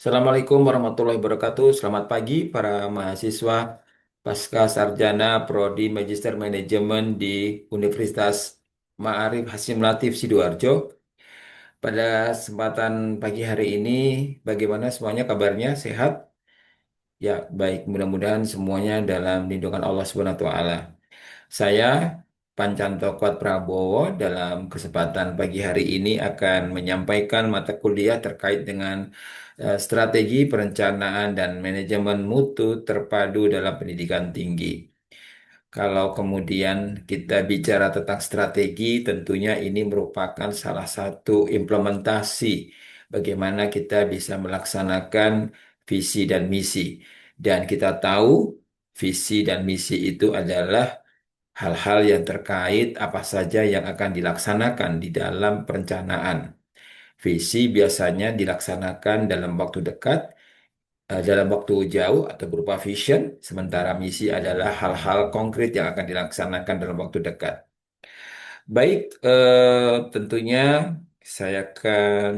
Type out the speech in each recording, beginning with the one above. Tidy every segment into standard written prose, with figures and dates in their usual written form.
Assalamualaikum warahmatullahi wabarakatuh. Selamat pagi para mahasiswa Pasca Sarjana Prodi Magister Manajemen di Universitas Ma'arif Hasyim Latif Sidoarjo. Pada kesempatan pagi hari ini, bagaimana semuanya kabarnya? Sehat? Ya, baik. Mudah-mudahan semuanya dalam lindungan Allah Subhanahu wa taala. Saya Pancanto Kwat Prabowo dalam kesempatan pagi hari ini akan menyampaikan mata kuliah terkait dengan strategi perencanaan dan manajemen mutu terpadu dalam pendidikan tinggi. Kalau kemudian kita bicara tentang strategi, tentunya ini merupakan salah satu implementasi bagaimana kita bisa melaksanakan visi dan misi. Dan kita tahu visi dan misi itu adalah hal-hal yang terkait apa saja yang akan dilaksanakan di dalam perencanaan. Visi biasanya dilaksanakan dalam waktu dekat, dalam waktu jauh atau berupa vision, sementara misi adalah hal-hal konkret yang akan dilaksanakan dalam waktu dekat. Baik, tentunya saya akan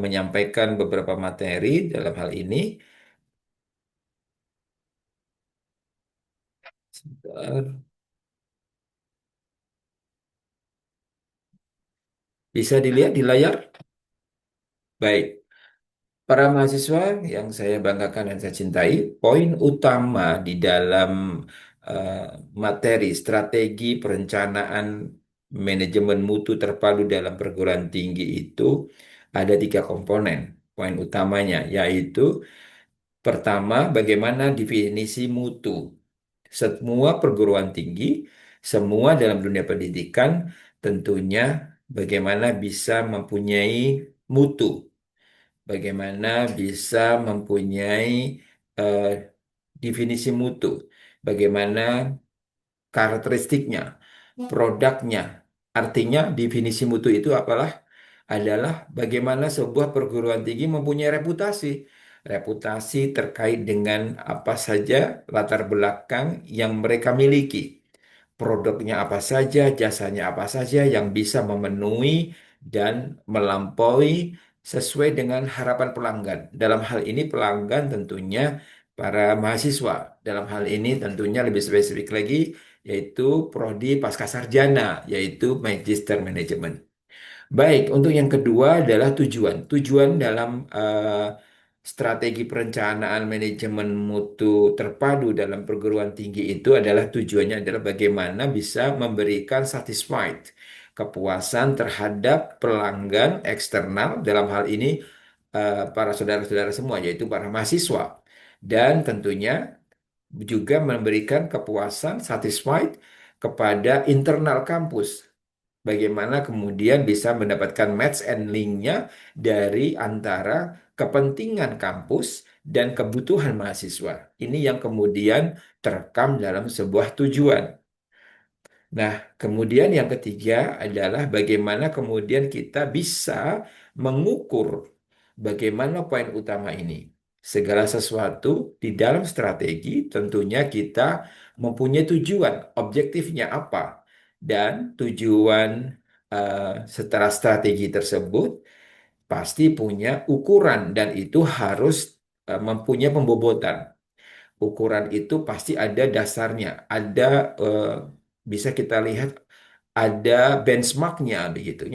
menyampaikan beberapa materi dalam hal ini. Sebentar. Bisa dilihat di layar? Baik. Para mahasiswa yang saya banggakan dan saya cintai, poin utama di dalam eh, materi strategi perencanaan manajemen mutu terpadu dalam perguruan tinggi itu ada tiga komponen. Poin utamanya yaitu pertama, bagaimana definisi mutu. Semua perguruan tinggi, semua dalam dunia pendidikan tentunya bagaimana bisa mempunyai mutu, bagaimana bisa mempunyai eh, definisi mutu, bagaimana karakteristiknya, produknya. Artinya definisi mutu itu apalah? Adalah bagaimana sebuah perguruan tinggi mempunyai reputasi. Reputasi terkait dengan apa saja latar belakang yang mereka miliki, produknya apa saja, jasanya apa saja yang bisa memenuhi dan melampaui sesuai dengan harapan pelanggan. Dalam hal ini pelanggan tentunya para mahasiswa. Dalam hal ini tentunya lebih spesifik lagi yaitu prodi pascasarjana yaitu Magister Manajemen. Baik, untuk yang kedua adalah tujuan. Tujuan dalam strategi perencanaan manajemen mutu terpadu dalam perguruan tinggi itu adalah tujuannya adalah bagaimana bisa memberikan satisfied, kepuasan terhadap pelanggan eksternal dalam hal ini para saudara-saudara semua yaitu para mahasiswa dan tentunya juga memberikan kepuasan satisfied kepada internal kampus. Bagaimana kemudian bisa mendapatkan match and link-nya dari antara kepentingan kampus dan kebutuhan mahasiswa. Ini yang kemudian terekam dalam sebuah tujuan. Nah, kemudian yang ketiga adalah bagaimana kemudian kita bisa mengukur bagaimana poin utama ini. Segala sesuatu di dalam strategi tentunya kita mempunyai tujuan, objektifnya apa, dan tujuan setelah strategi tersebut pasti punya ukuran dan itu harus mempunyai pembobotan. Ukuran itu pasti ada dasarnya, ada eh, bisa kita lihat ada benchmarknya begitu.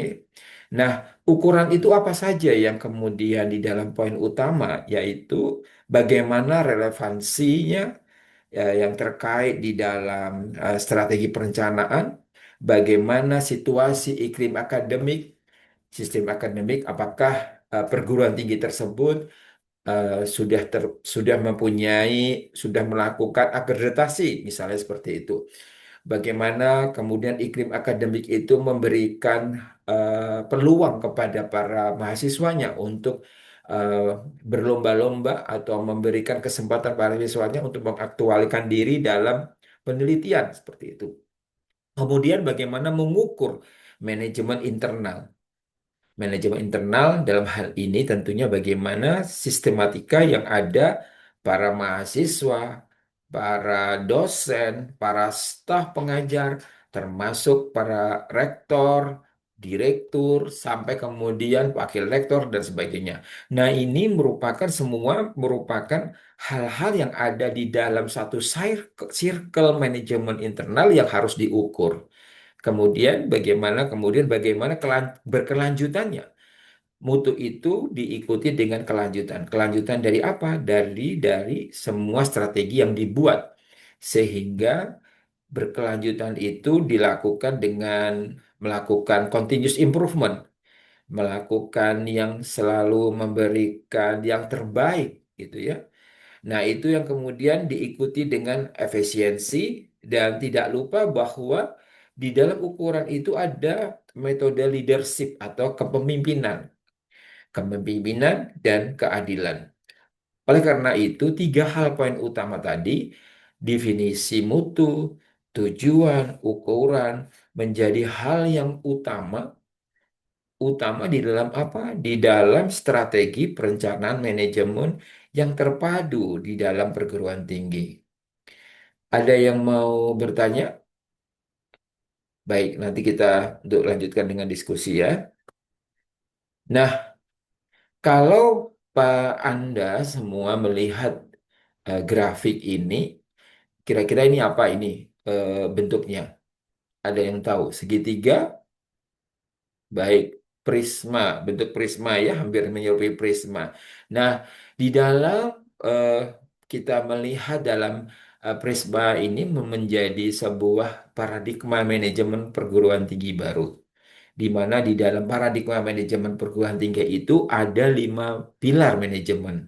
Nah, ukuran itu apa saja yang kemudian di dalam poin utama yaitu bagaimana relevansinya yang terkait di dalam strategi perencanaan, bagaimana situasi iklim akademik, sistem akademik, apakah perguruan tinggi tersebut sudah mempunyai, sudah melakukan akreditasi, misalnya seperti itu. Bagaimana kemudian iklim akademik itu memberikan peluang kepada para mahasiswanya untuk eh, berlomba-lomba atau memberikan kesempatan para mahasiswanya untuk mengaktualkan diri dalam penelitian seperti itu. Kemudian bagaimana mengukur manajemen internal. Manajemen internal dalam hal ini tentunya bagaimana sistematika yang ada para mahasiswa, para dosen, para staf pengajar, termasuk para rektor, direktur, sampai kemudian wakil rektor dan sebagainya. Nah, ini merupakan hal-hal yang ada di dalam satu circle manajemen internal yang harus diukur. Kemudian bagaimana berkelanjutannya. Mutu itu diikuti dengan kelanjutan. Kelanjutan dari apa? Dari semua strategi yang dibuat. Sehingga berkelanjutan itu dilakukan dengan melakukan continuous improvement, melakukan yang selalu memberikan yang terbaik gitu ya. Nah, itu yang kemudian diikuti dengan efisiensi dan tidak lupa bahwa di dalam ukuran itu ada metode leadership atau kepemimpinan dan keadilan. Oleh karena itu, tiga hal poin utama tadi, definisi mutu, tujuan, ukuran, menjadi hal yang utama di dalam apa? Di dalam strategi perencanaan manajemen yang terpadu di dalam perguruan tinggi. Ada yang mau bertanya? Baik, nanti kita untuk lanjutkan dengan diskusi ya. Nah, kalau Pak Anda semua melihat grafik ini, kira-kira ini apa ini bentuknya? Ada yang tahu? Segitiga, baik. Prisma, bentuk prisma ya, hampir menyerupai prisma. Nah, di dalam eh, kita melihat dalam prisma ini menjadi sebuah paradigma manajemen perguruan tinggi baru. Di mana di dalam paradigma manajemen perguruan tinggi itu ada 5 pilar manajemen.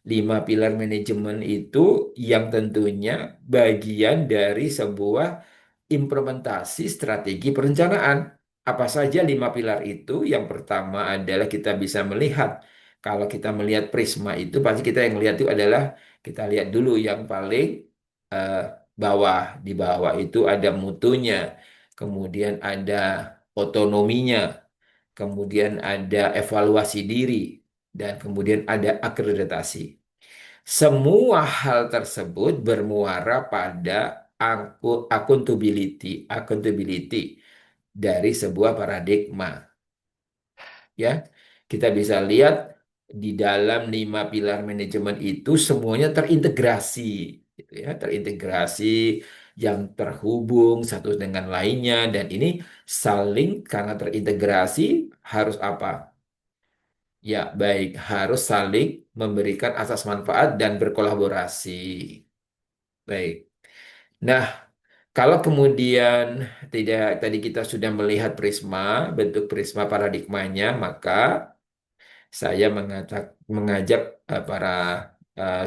5 pilar manajemen itu yang tentunya bagian dari sebuah implementasi strategi perencanaan. Apa saja 5 pilar itu? Yang pertama adalah kita bisa melihat, kalau kita melihat prisma itu, pasti kita yang lihat itu adalah, kita lihat dulu yang paling eh, bawah. Di bawah itu ada mutunya, kemudian ada otonominya, kemudian ada evaluasi diri, dan kemudian ada akreditasi. Semua hal tersebut bermuara pada accountability dari sebuah paradigma. Ya, kita bisa lihat di dalam 5 pilar manajemen itu semuanya terintegrasi, gitu ya, terintegrasi yang terhubung satu dengan lainnya, dan ini saling karena terintegrasi harus apa? Ya, baik, harus saling memberikan asas manfaat dan berkolaborasi. Baik. Nah, kalau kemudian tidak tadi kita sudah melihat prisma, bentuk prisma paradigmanya, maka saya mengajak para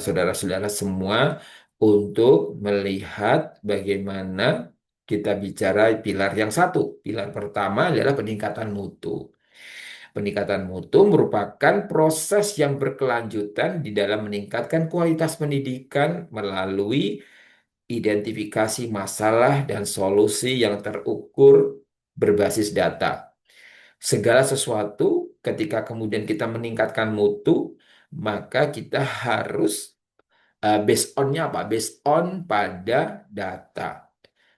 saudara-saudara semua untuk melihat bagaimana kita bicara pilar yang satu. Pilar pertama adalah peningkatan mutu. Peningkatan mutu merupakan proses yang berkelanjutan di dalam meningkatkan kualitas pendidikan melalui identifikasi masalah dan solusi yang terukur berbasis data. Segala sesuatu ketika kemudian kita meningkatkan mutu, maka kita harus based on-nya apa? Based on pada data.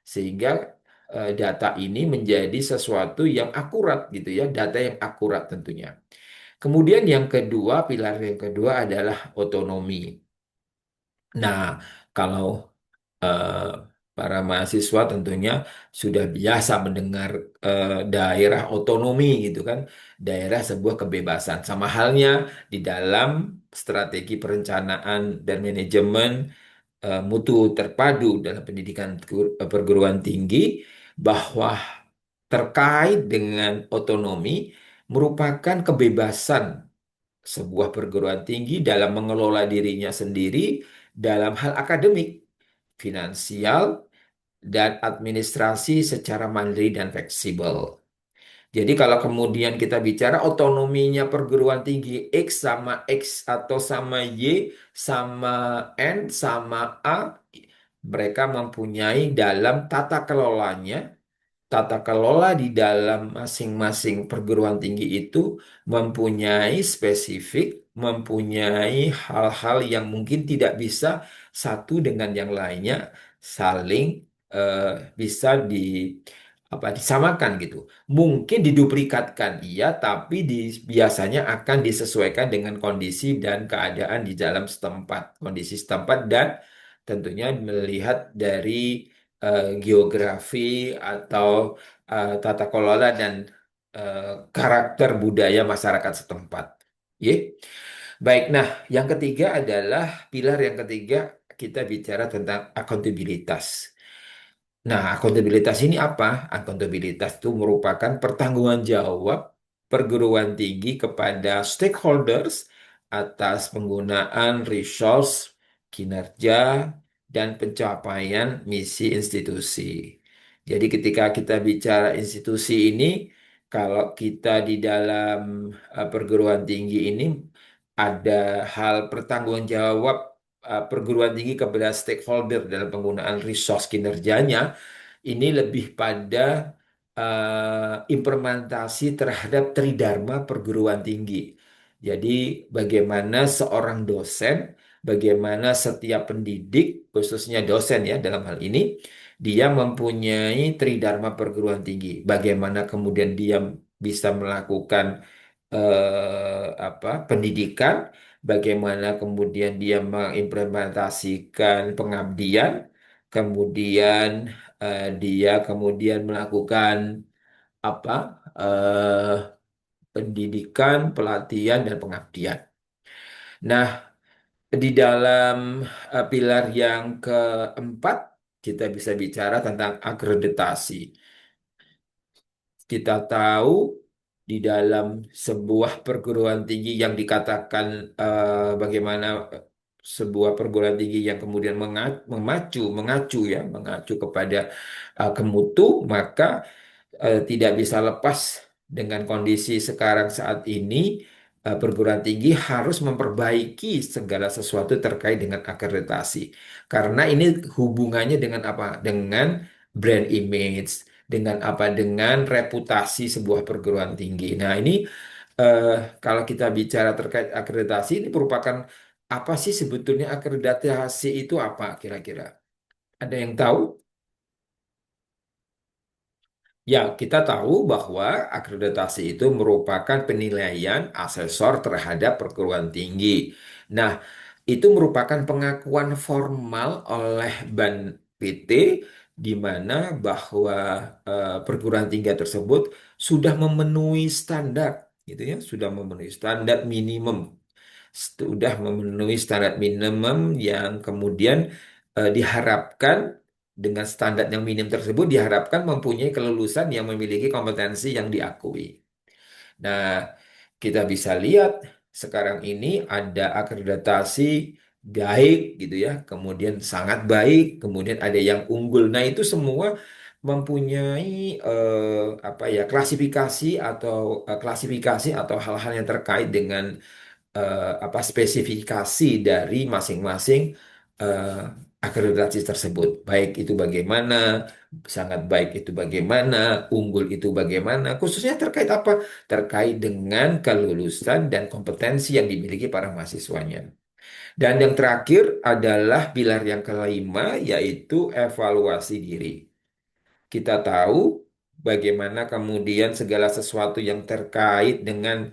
Sehingga data ini menjadi sesuatu yang akurat gitu ya, data yang akurat tentunya. Kemudian yang kedua, pilar yang kedua adalah otonomi. Nah, kalau eh, para mahasiswa tentunya sudah biasa mendengar daerah otonomi gitu kan, daerah sebuah kebebasan. Sama halnya di dalam strategi perencanaan dan manajemen mutu terpadu dalam pendidikan perguruan tinggi, bahwa terkait dengan otonomi merupakan kebebasan sebuah perguruan tinggi dalam mengelola dirinya sendiri dalam hal akademik, finansial, dan administrasi secara mandiri dan fleksibel. Jadi kalau kemudian kita bicara otonominya perguruan tinggi X sama X atau sama Y sama N sama A, mereka mempunyai dalam tata kelola di dalam masing-masing perguruan tinggi itu mempunyai spesifik, mempunyai hal-hal yang mungkin tidak bisa satu dengan yang lainnya saling eh, bisa disamakan gitu. Mungkin diduplikatkan iya, tapi biasanya akan disesuaikan dengan kondisi dan keadaan di dalam setempat, kondisi setempat dan tentunya melihat dari geografi atau tata kelola dan eh, karakter budaya masyarakat setempat. Ye. Baik, nah yang ketiga adalah pilar yang ketiga kita bicara tentang akuntabilitas. Nah, akuntabilitas ini apa? Akuntabilitas itu merupakan pertanggungjawaban jawab perguruan tinggi kepada stakeholders atas penggunaan resource, kinerja, dan pencapaian misi institusi. Jadi ketika kita bicara institusi ini, kalau kita di dalam perguruan tinggi ini ada hal pertanggungjawab perguruan tinggi kepada stakeholder dalam penggunaan resource kinerjanya, ini lebih pada implementasi terhadap tridharma perguruan tinggi. Jadi bagaimana seorang dosen, bagaimana setiap pendidik, khususnya dosen ya dalam hal ini, dia mempunyai tridharma perguruan tinggi. Bagaimana kemudian dia bisa melakukan pendidikan, bagaimana kemudian dia mengimplementasikan pengabdian, kemudian dia kemudian melakukan apa eh, pendidikan, pelatihan dan pengabdian. Nah, di dalam pilar yang keempat kita bisa bicara tentang akreditasi. Kita tahu di dalam sebuah perguruan tinggi yang dikatakan bagaimana sebuah perguruan tinggi yang kemudian mengacu kepada kemutu, maka tidak bisa lepas dengan kondisi sekarang saat ini. Perguruan tinggi harus memperbaiki segala sesuatu terkait dengan akreditasi, karena ini hubungannya dengan apa? Dengan brand image, dengan apa? Dengan reputasi sebuah perguruan tinggi. Nah, ini eh, kalau kita bicara terkait akreditasi, ini merupakan apa sih sebetulnya akreditasi itu apa kira-kira? Ada yang tahu? Ya, kita tahu bahwa akreditasi itu merupakan penilaian asesor terhadap perguruan tinggi. Nah, itu merupakan pengakuan formal oleh PT di mana bahwa perguruan tinggi tersebut sudah memenuhi standar, gitu ya, sudah memenuhi standar minimum, sudah memenuhi standar minimum yang kemudian diharapkan dengan standar yang minim tersebut diharapkan mempunyai kelulusan yang memiliki kompetensi yang diakui. Nah, kita bisa lihat sekarang ini ada akreditasi baik gitu ya, kemudian sangat baik, kemudian ada yang unggul. Nah, itu semua mempunyai klasifikasi atau hal-hal yang terkait dengan spesifikasi dari masing-masing eh, akreditasi tersebut. Baik itu bagaimana, sangat baik itu bagaimana, unggul itu bagaimana, khususnya terkait apa? Terkait dengan kelulusan dan kompetensi yang dimiliki para mahasiswanya. Dan yang terakhir adalah pilar yang kelima, yaitu evaluasi diri. Kita tahu bagaimana kemudian segala sesuatu yang terkait dengan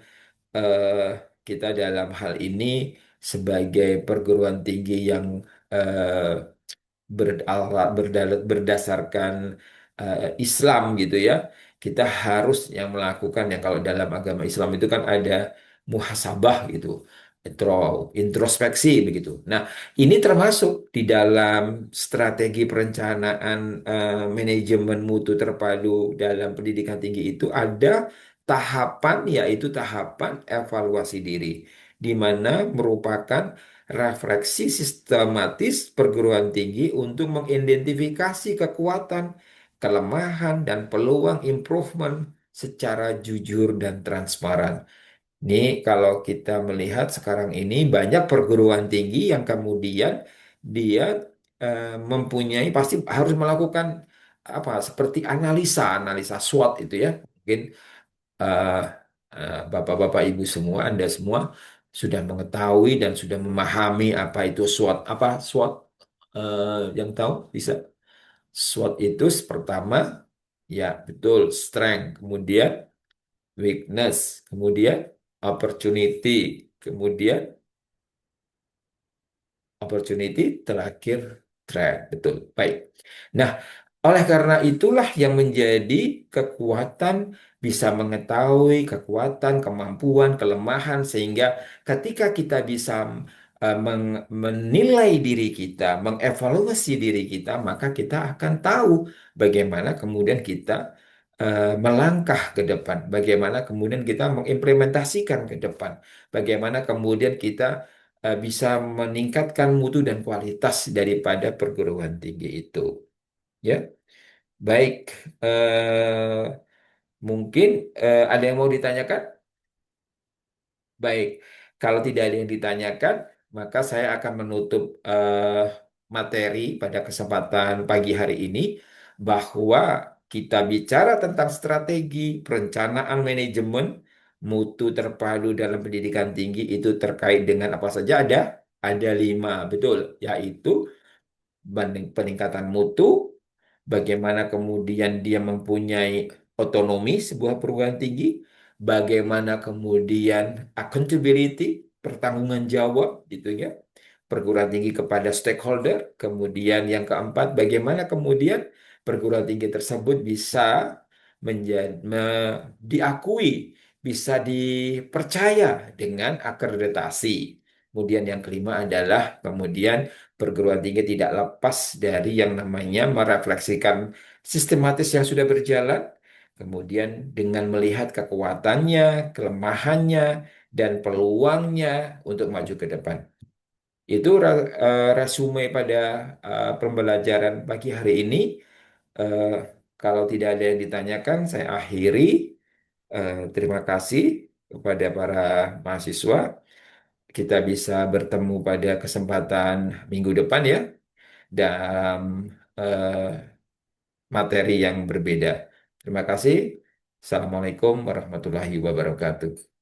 eh, kita dalam hal ini sebagai perguruan tinggi yang eh, berdasarkan Islam gitu ya. Kita harus yang melakukan yang kalau dalam agama Islam itu kan ada muhasabah gitu. Introspeksi begitu. Nah, ini termasuk di dalam strategi perencanaan manajemen mutu terpadu dalam pendidikan tinggi itu ada tahapan, yaitu tahapan evaluasi diri, di mana merupakan refleksi sistematis perguruan tinggi untuk mengidentifikasi kekuatan, kelemahan, dan peluang improvement secara jujur dan transparan. Ini kalau kita melihat sekarang ini banyak perguruan tinggi yang kemudian dia mempunyai pasti harus melakukan seperti analisa SWOT itu ya. Mungkin eh, bapak-bapak, ibu semua, Anda semua sudah mengetahui dan sudah memahami apa itu SWOT. Apa SWOT? Yang tahu bisa? SWOT itu pertama Ya, betul. Strength. Kemudian weakness. Kemudian opportunity. Kemudian opportunity, terakhir threat. Betul. Baik. Nah, oleh karena itulah yang menjadi kekuatan bisa mengetahui kekuatan, kemampuan, kelemahan sehingga ketika kita bisa menilai diri kita, mengevaluasi diri kita, maka kita akan tahu bagaimana kemudian kita melangkah ke depan, bagaimana kemudian kita mengimplementasikan ke depan, bagaimana kemudian kita bisa meningkatkan mutu dan kualitas daripada perguruan tinggi itu. Ya, baik. Mungkin ada yang mau ditanyakan? Baik, kalau tidak ada yang ditanyakan, maka saya akan menutup materi pada kesempatan pagi hari ini bahwa kita bicara tentang strategi perencanaan manajemen mutu terpadu dalam pendidikan tinggi itu terkait dengan apa saja ada lima, betul, yaitu peningkatan mutu, bagaimana kemudian dia mempunyai otonomi sebuah perguruan tinggi, bagaimana kemudian accountability, pertanggunggan jawab gitu ya, perguruan tinggi kepada stakeholder, kemudian yang keempat, bagaimana kemudian perguruan tinggi tersebut bisa diakui, bisa dipercaya dengan akreditasi. Kemudian yang kelima adalah kemudian perguruan tinggi tidak lepas dari yang namanya merefleksikan sistematis yang sudah berjalan, kemudian dengan melihat kekuatannya, kelemahannya, dan peluangnya untuk maju ke depan. Itu resume pada pembelajaran pagi hari ini. Eh, Kalau tidak ada yang ditanyakan, saya akhiri. Terima kasih kepada para mahasiswa. Kita bisa bertemu pada kesempatan minggu depan ya, dalam materi yang berbeda. Terima kasih. Assalamualaikum warahmatullahi wabarakatuh.